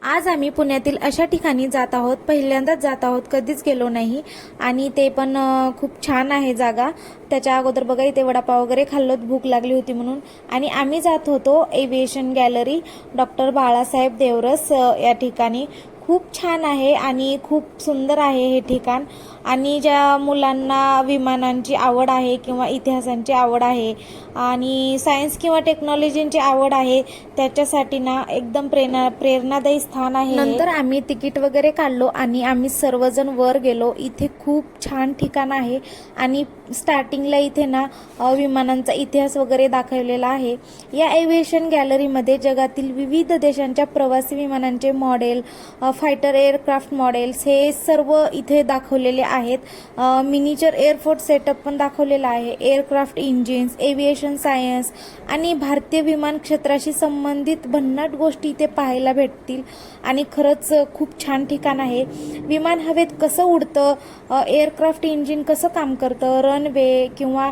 आज आम्ही पुण्यातील अशा ठिकाणी जात आहोत, पहिल्यांदाच जात आहोत, कधीच गेलो नाही आणि ते पण खूप छान आहे जागा। त्याच्या अगोदर बघा इथे वडापाव वगैरे खाल्लोत, भूक लागली होती म्हणून। आणि आम्ही जात होतो aviation gallery, doctor Balasaheb Deoras या ठिकाणी। खूप छान आहे आणि खूप सुंदर आहे हे ठिकाण। आणि ज्या मुलांना विमानांची आवड आहे किंवा इतिहासांची आवड आहे आणि सायन्स किंवा टेक्नॉलॉजीची आवड आहे त्याच्यासाठी ना एकदम प्रेरणादायी स्थान आहे। नंतर आम्ही तिकीट वगैरे काढलो आणि आम्ही सर्वजण वर गेलो। इथे खूप छान ठिकाण आहे आणि स्टार्टिंगला इथे ना विमानांचा इतिहास वगैरे दाखवलेला आहे। या एव्हिएशन गॅलरीमध्ये जगातील विविध देशांच्या प्रवासी विमानांचे मॉडेल, फायटर एअरक्राफ्ट मॉडेल्स हे सर्व इथे दाखवलेले आहेत। मिनिचर एअरफोर्स सेटअप पण दाखवलेला आहे, एअरक्राफ्ट इंजिन्स, एव्हिएशन सायन्स आणि भारतीय विमान क्षेत्राशी संबंधित भन्नाट गोष्टी इथे पाहायला भेटतील। आणि खरंच खूप छान ठिकाण आहे। विमान हवेत कसं उडतं, एअरक्राफ्ट इंजिन कसं काम करतं, रनवे किंवा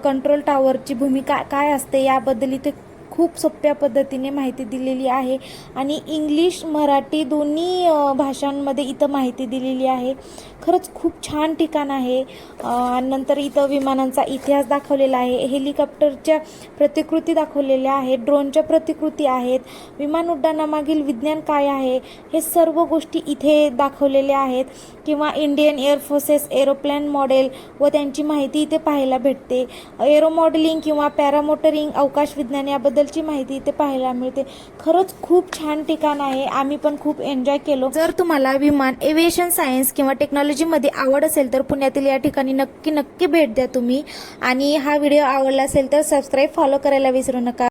कंट्रोल टॉवरची भूमिका काय असते याबद्दल इथे खूप सोप्या पद्धतीने माहिती दिलेली आहे। आणि इंग्लिश मराठी दोन्ही भाषांमध्ये इथं माहिती दिलेली आहे। खरंच खूप छान ठिकाण आहे। नंतर इथं विमानांचा इतिहास दाखवलेला आहे, हेलिकॉप्टरच्या प्रतिकृती दाखवलेल्या आहेत, ड्रोनच्या प्रतिकृती आहेत, विमान उड्डाणामागील विज्ञान काय आहे हे सर्व गोष्टी इथे दाखवलेल्या आहेत। किंवा इंडियन एअरफोर्सेस एरोप्लेन मॉडेल व त्यांची माहिती इथे पाहायला भेटते। एरो मॉडेलिंग किंवा पॅरामोटरिंग अवकाश विज्ञान याबद्दलची माहिती इथे पाहायला मिळते। खरंच खूप छान ठिकाण आहे, आम्ही पण खूप एन्जॉय केलो। जर तुम्हाला विमान, एव्हिएशन सायन्स किंवा टेक्नॉलॉजी मध्ये आवड असेल तर पुण्यातील या ठिकाणी नक्की भेट द्या तुम्ही। आणि हा व्हिडिओ आवडला असेल तर सबस्क्राईब, फॉलो करायला विसरू नका।